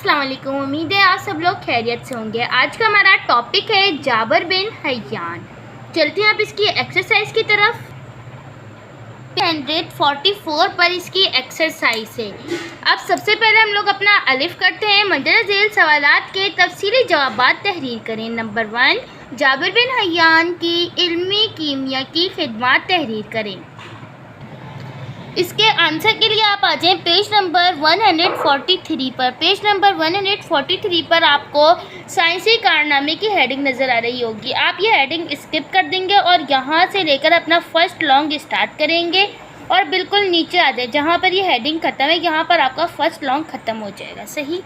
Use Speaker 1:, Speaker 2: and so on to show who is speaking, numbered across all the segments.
Speaker 1: अस्सलाम वालेकुम। उम्मीद है आप सब लोग खैरियत से होंगे। आज का हमारा टॉपिक है जाबिर बिन हय्यान। चलते हैं आप इसकी एक्सरसाइज की तरफ। 144 पर इसकी एक्सरसाइज है। अब सबसे पहले हम लोग अपना अलिफ करते हैं। मदर झेल सवालात के तफसीली जवाबात तहरीर करें। नंबर 1, जाबिर बिन हय्यान की इल्मी कीमिया की खिदमत तहरीर करें। इसके आंसर के लिए आप आ जाएं पेज नंबर 143 पर। पेज नंबर 143 पर आपको साइंसी कारनामे की हेडिंग नज़र आ रही होगी। आप ये हेडिंग स्किप कर देंगे और यहाँ से लेकर अपना फर्स्ट लॉन्ग स्टार्ट करेंगे और बिल्कुल नीचे आ जाए जहाँ पर ये हेडिंग ख़त्म है, यहाँ पर आपका फर्स्ट लॉन्ग ख़त्म हो जाएगा। सही।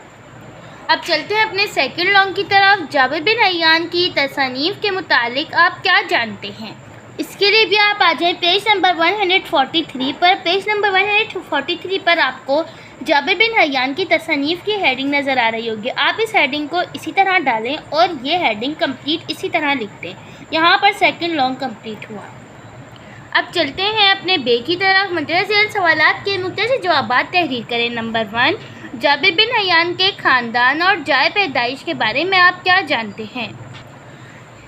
Speaker 1: अब चलते हैं अपने सेकंड लॉन्ग की तरफ। जाबिर बिन हय्यान की तसनीफ़ के मुतालिक आप क्या जानते हैं? इसके लिए भी आप आ जाएं पेज नंबर 143 पर। पेज नंबर 143 पर आपको जाबिर बिन हय्यान की तसनीफ़ की हेडिंग नज़र आ रही होगी। आप इस हेडिंग को इसी तरह डालें और ये हेडिंग कंप्लीट इसी तरह लिख दें। यहाँ पर सेकंड लॉन्ग कंप्लीट हुआ। अब चलते हैं अपने बे की तरफ। मदर झेल सवालात के मुख्तसर जवाबात तहरीर करें। नंबर 1, जाबिर बिन हय्यान के ख़ानदान और जाए पैदाइश के बारे में आप क्या जानते हैं?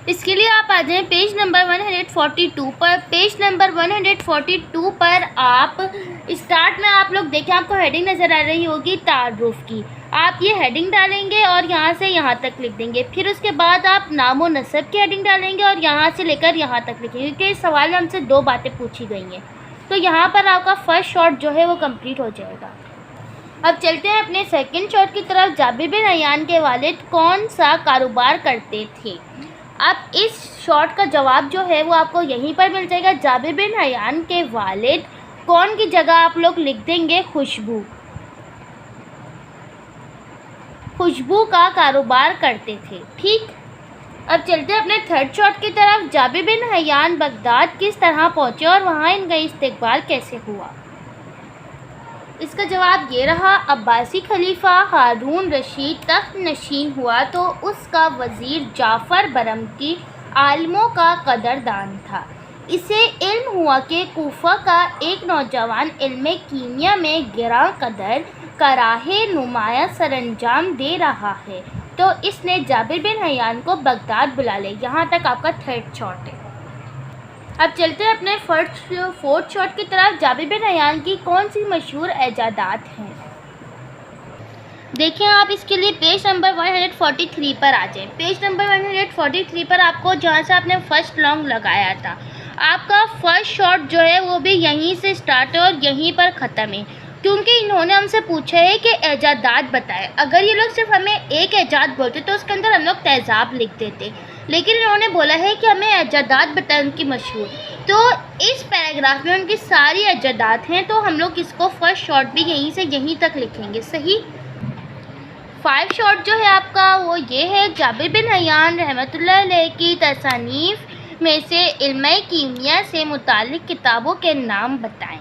Speaker 1: इसके लिए आप आ जाएं पेज नंबर 142 पर। पेज नंबर 142 पर आप स्टार्ट में आप लोग देखें, आपको हेडिंग नज़र आ रही होगी तारुफ की। आप ये हेडिंग डालेंगे और यहाँ से यहाँ तक लिख देंगे। फिर उसके बाद आप नाम व नस्ब की हेडिंग डालेंगे और यहाँ से लेकर यहाँ तक लिखेंगे, क्योंकि इस सवाल में हमसे 2 बातें पूछी गई हैं। तो यहाँ पर आपका फर्स्ट शॉट जो है वो कंप्लीट हो जाएगा। अब चलते हैं अपने सेकेंड शॉट की तरफ। जाबिर बिन हय्यान के वालिद कौन सा कारोबार करते थे? अब इस शॉर्ट का जवाब जो है वो आपको यहीं पर मिल जाएगा। जाबिर बिन हय्यान के वालिद कौन की जगह आप लोग लिख देंगे खुशबू। खुशबू का कारोबार करते थे। ठीक। अब चलते हैं अपने थर्ड शॉट की तरफ। जाबिर बिन हय्यान बगदाद किस तरह पहुँचे और वहाँ इनका इस्तेकबाल कैसे हुआ? इसका जवाब ये रहा। अब्बासी खलीफा हारून रशीद तख्त नशीन हुआ तो उसका वज़ीर जाफ़र बरमकी आलिमों का कदरदान था। इसे इल्म हुआ कि कूफा का एक नौजवान इल्म कीमिया में गिरा कदर कराहे नुमाया सरंजाम दे रहा है, तो इसने जाबिर बिन हय्यान को बगदाद बुला ले। यहाँ तक आपका थर्ड शॉट है। अब चलते हैं अपने फोर्थ शॉट की तरफ। जाबिर बिन हय्यान की कौन सी मशहूर इजादात हैं? देखिए आप इसके लिए पेज नंबर 143 पर आ जाएं। पेज नंबर 143 पर आपको जहाँ से आपने फर्स्ट लॉन्ग लगाया था, आपका फर्स्ट शॉट जो है वो भी यहीं से स्टार्ट है और यहीं पर ख़त्म है, क्योंकि इन्होंने हमसे पूछा है कि इजादात बताएं। अगर ये लोग सिर्फ हमें एक इजाद बोलते तो उसके अंदर हम लोग तेज़ाब लिख देते, लेकिन इन्होंने बोला है कि हमें इजादात बताएं उनकी मशहूर। तो इस पैराग्राफ में उनकी सारी इजादात हैं, तो हम लोग इसको फर्स्ट शॉट भी यहीं से यहीं तक लिखेंगे। सही। 5 शॉट जो है आपका वो ये है। जाबिर बिन हय्यान रहमतुल्लाह अलैह की तसानीफ़ में से इल्म कीमिया से मुतालिक किताबों के नाम बताएं।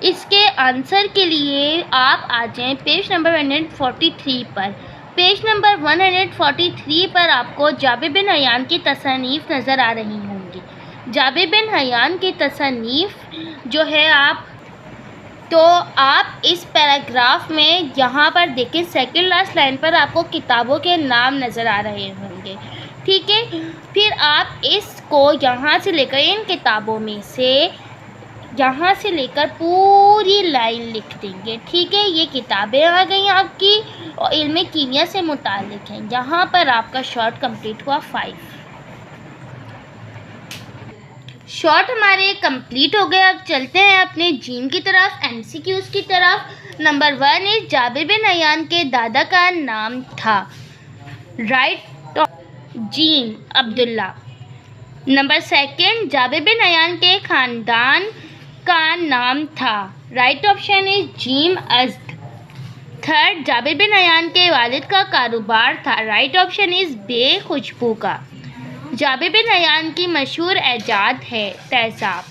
Speaker 1: इसके आंसर के लिए आप आ जाएं पेज नंबर 143 पर। पेज नंबर 143 पर आपको जाबिर बिन हय्यान की तसनीफ़ नज़र आ रही होंगी। जाबिर बिन हय्यान की तसनीफ़ जो है आप इस पैराग्राफ में यहाँ पर देखें, सेकंड लास्ट लाइन पर आपको किताबों के नाम नज़र आ रहे होंगे। ठीक है। फिर आप इसको यहाँ से लेकर इन किताबों में से यहाँ से लेकर पूरी लाइन लिख देंगे। ठीक है। ये किताबें आ गई आपकी और इल्म कीमिया से मुतालिक हैं। यहाँ पर आपका शॉर्ट कंप्लीट हुआ। 5 शॉर्ट हमारे कंप्लीट हो गए। अब चलते हैं अपने जीम की तरफ, MCQs की तरफ। नंबर 1 इस जाबिर बिन हय्यान के दादा का नाम था। राइट। जीम Abdullah. Number 2 Jabir bin Hayyan के ख़ानदान का नाम था। राइट ऑप्शन इज जीम अज़द। 3 जाबिर बिन हय्यान के वालिद का कारोबार था। राइट ऑप्शन इज बे खुशबू का। जाबिर बिन हय्यान की मशहूर इजाद है तेज़ाब।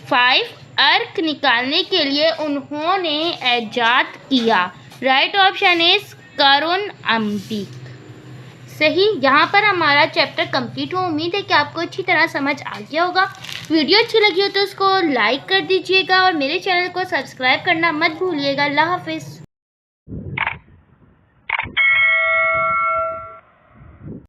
Speaker 1: 5 अर्क निकालने के लिए उन्होंने इजाद किया। राइट ऑप्शन इज करुन अम्बी। सही। यहाँ पर हमारा चैप्टर कंप्लीट हुआ। उम्मीद है कि आपको अच्छी तरह समझ आ गया होगा। वीडियो अच्छी लगी हो तो उसको लाइक कर दीजिएगा और मेरे चैनल को सब्सक्राइब करना मत भूलिएगा। अल्लाह हाफिज़।